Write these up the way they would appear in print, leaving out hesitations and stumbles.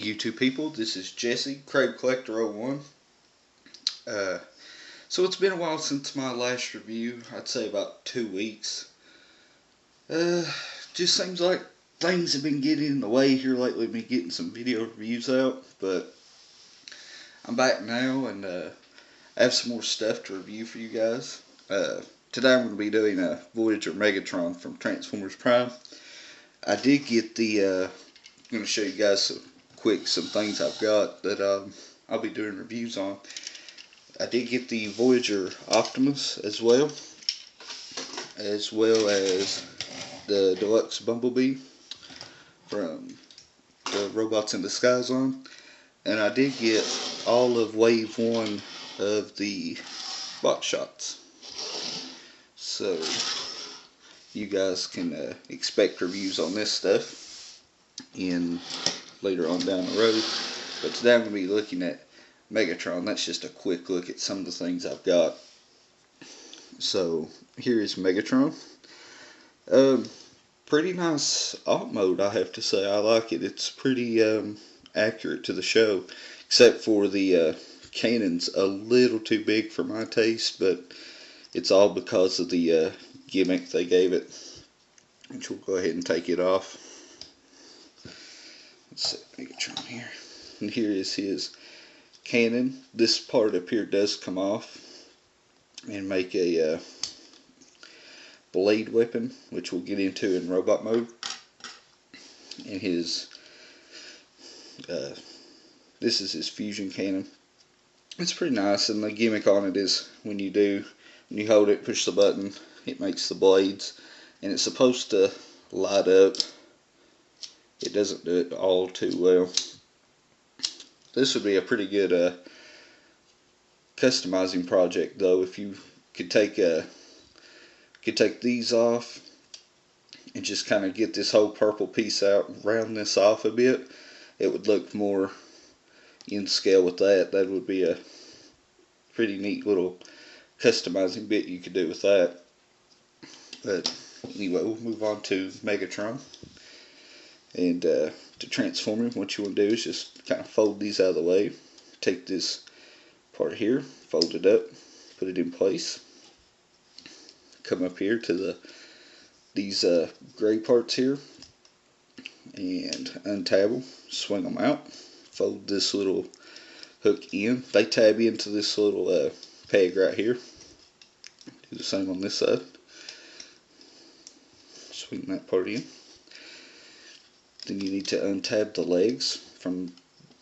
YouTube people, this is Jesse, Crab Collector 01. So it's been a while since my last review. I'd say about 2 weeks. Just seems like things have been getting in the way here lately, me getting some video reviews out, but I'm back now and I have some more stuff to review for you guys. Today I'm going to be doing a Voyager Megatron from Transformers Prime. I did get I'm going to show you guys some things I've got that I'll be doing reviews on. I did get the Voyager Optimus as well as the Deluxe Bumblebee from the Robots in Disguise line. And I did get all of Wave 1 of the box shots. So you guys can expect reviews on this stuff later on down the road. But today I'm going to be looking at Megatron. That's just a quick look at some of the things I've got. So here is Megatron. Pretty nice op mode, I have to say. I like it. It's pretty accurate to the show, except for the cannon's a little too big for my taste, but it's all because of the gimmick they gave it, which we'll go ahead and take it off. Let's set Megatron here, and here is his cannon. This part up here does come off and make a blade weapon, which we'll get into in robot mode. And his this is his fusion cannon. It's pretty nice, and the gimmick on it is when you hold it, push the button, it makes the blades, and it's supposed to light up. It doesn't do it all too well. This would be a pretty good customizing project, though, if you could take these off and just kind of get this whole purple piece out and round this off a bit. It would look more in scale with that. That would be a pretty neat little customizing bit you could do with that. But anyway, we'll move on to Megatron. And to transform him, what you want to do is just kind of fold these out of the way. Take this part here, fold it up, put it in place. Come up here to these gray parts here and untab them, swing them out, fold this little hook in. They tab into this little peg right here. Do the same on this side. Swing that part in. Then you need to untab the legs from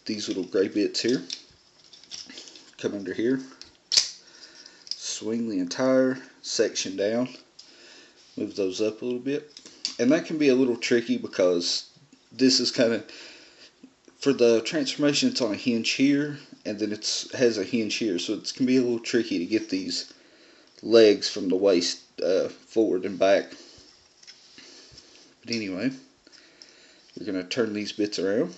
these little gray bits here. Come under here. Swing the entire section down. Move those up a little bit. And that can be a little tricky because this is kind of, for the transformation, it's on a hinge here, and then it has a hinge here. So it can be a little tricky to get these legs from the waist forward and back. But anyway, we're going to turn these bits around,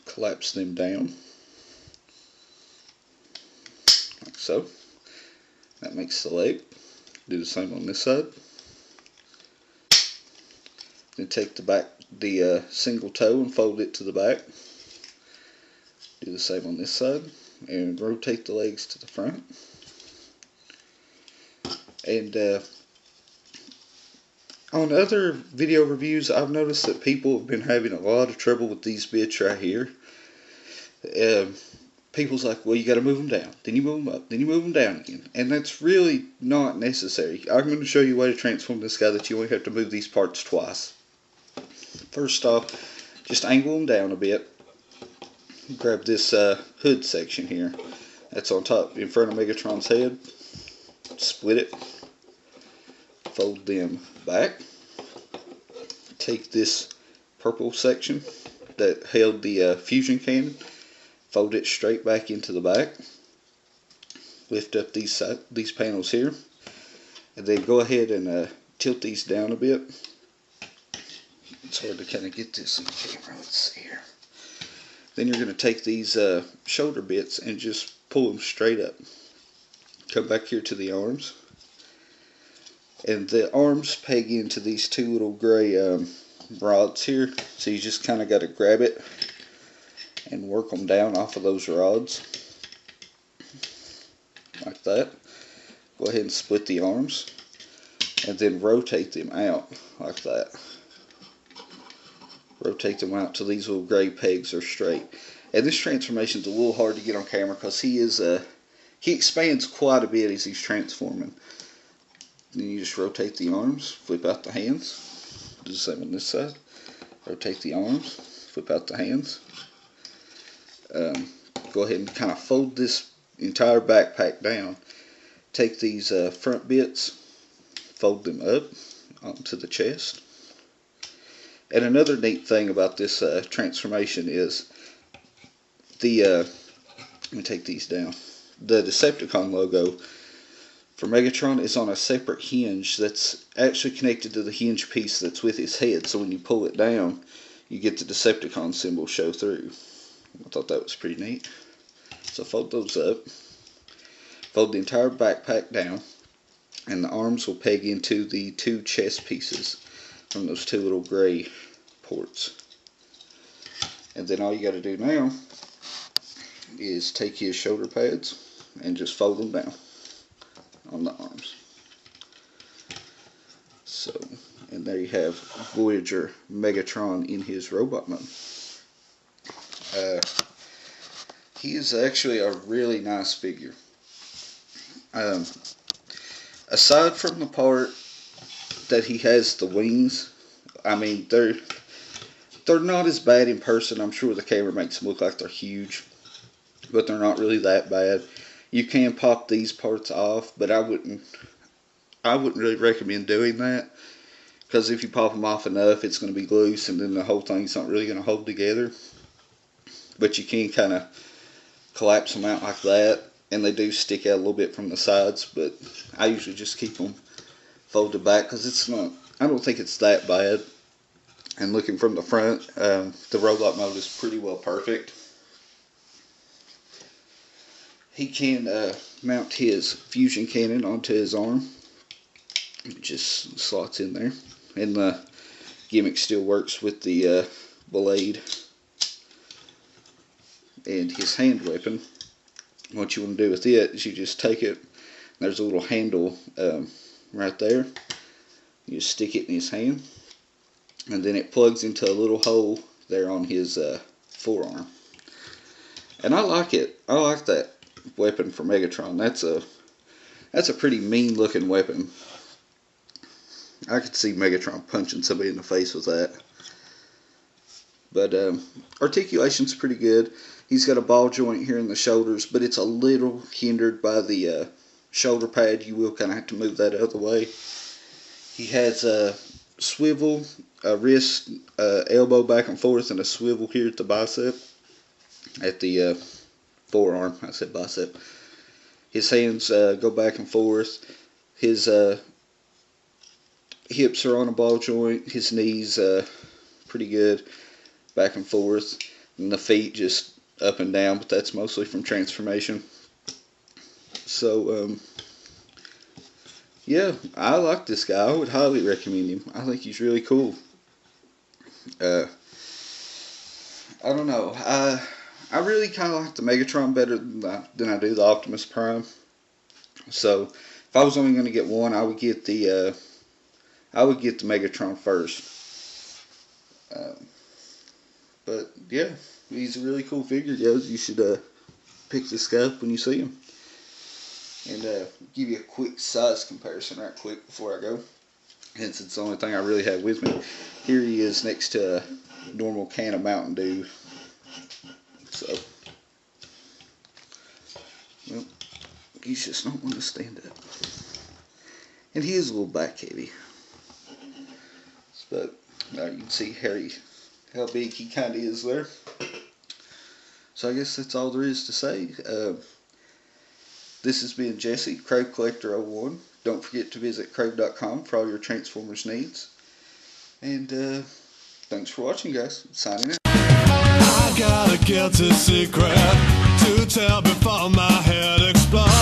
collapse them down, like so. That makes the leg. Do the same on this side. Then take the single toe and fold it to the back. Do the same on this side, and rotate the legs to the front. And on other video reviews, I've noticed that people have been having a lot of trouble with these bits right here. People's like, well, you got to move them down, then you move them up, then you move them down again. And that's really not necessary. I'm going to show you a way to transform this guy that you only have to move these parts twice. First off, just angle them down a bit. Grab this hood section here. That's on top, in front of Megatron's head. Split it. Fold them back. Take this purple section that held the fusion cannon. Fold it straight back into the back. Lift up these panels here, and then go ahead and tilt these down a bit. It's hard to kind of get this in the camera. Let's see here. Then you're going to take these shoulder bits and just pull them straight up. Come back here to the arms, and the arms peg into these two little gray rods here. So you just kind of got to grab it and work them down off of those rods like that. Go ahead and split the arms and then rotate them out like that. Rotate them out till these little gray pegs are straight. And this transformation is a little hard to get on camera because he expands quite a bit as he's transforming. Then you just rotate the arms, flip out the hands. Do the same on this side. Rotate the arms, flip out the hands. Go ahead and kind of fold this entire backpack down. Take these front bits, fold them up onto the chest. And another neat thing about this transformation is let me take these down. The Decepticon logo for Megatron is on a separate hinge that's actually connected to the hinge piece that's with his head. So when you pull it down, you get the Decepticon symbol show through. I thought that was pretty neat. So fold those up. Fold the entire backpack down, and the arms will peg into the two chest pieces from those two little gray ports. And then all you got to do now is take his shoulder pads and just fold them down on the arms. So, and there you have Voyager Megatron in his robot mode. He is actually a really nice figure. Aside from the part that he has the wings, I mean, they're not as bad in person. I'm sure the camera makes them look like they're huge, but they're not really that bad. You can pop these parts off, but I wouldn't really recommend doing that, because if you pop them off enough, it's going to be loose, and then the whole thing's not really going to hold together. But you can kind of collapse them out like that, and they do stick out a little bit from the sides, but I usually just keep them folded back because it's not, I don't think it's that bad. And looking from the front, the robot mode is pretty well perfect. He can mount his fusion cannon onto his arm. It just slots in there, and the gimmick still works with the blade. And his hand weapon, what you want to do with it is you just take it, there's a little handle right there, you just stick it in his hand, and then it plugs into a little hole there on his forearm. And I like it. I like that weapon for Megatron. That's a pretty mean looking weapon. I could see Megatron punching somebody in the face with that. But articulation's pretty good. He's got a ball joint here in the shoulders, but it's a little hindered by the shoulder pad. You will kind of have to move that out of the way. He has a swivel, a wrist, elbow back and forth, and a swivel here at the bicep. At the forearm, I said bicep. His hands go back and forth. His hips are on a ball joint. His knees pretty good, back and forth. And the feet just up and down, but that's mostly from transformation. So, yeah, I like this guy. I would highly recommend him. I think he's really cool. I don't know. I really kind of like the Megatron better than I do the Optimus Prime. So, if I was only going to get one, I would get the Megatron first. But yeah, he's a really cool figure, guys. You should pick this guy up when you see him. And give you a quick size comparison right quick before I go. Hence, it's the only thing I really have with me. Here he is next to a normal can of Mountain Dew. So, well, he's just not one to stand up. And he is a little back heavy. But you can see how big he kind of is there. So I guess that's all there is to say. This has been Jesse, Crave Collector 01. Don't forget to visit crave.com for all your Transformers needs. And thanks for watching, guys. Signing out. I gotta get a secret to tell before my head explodes.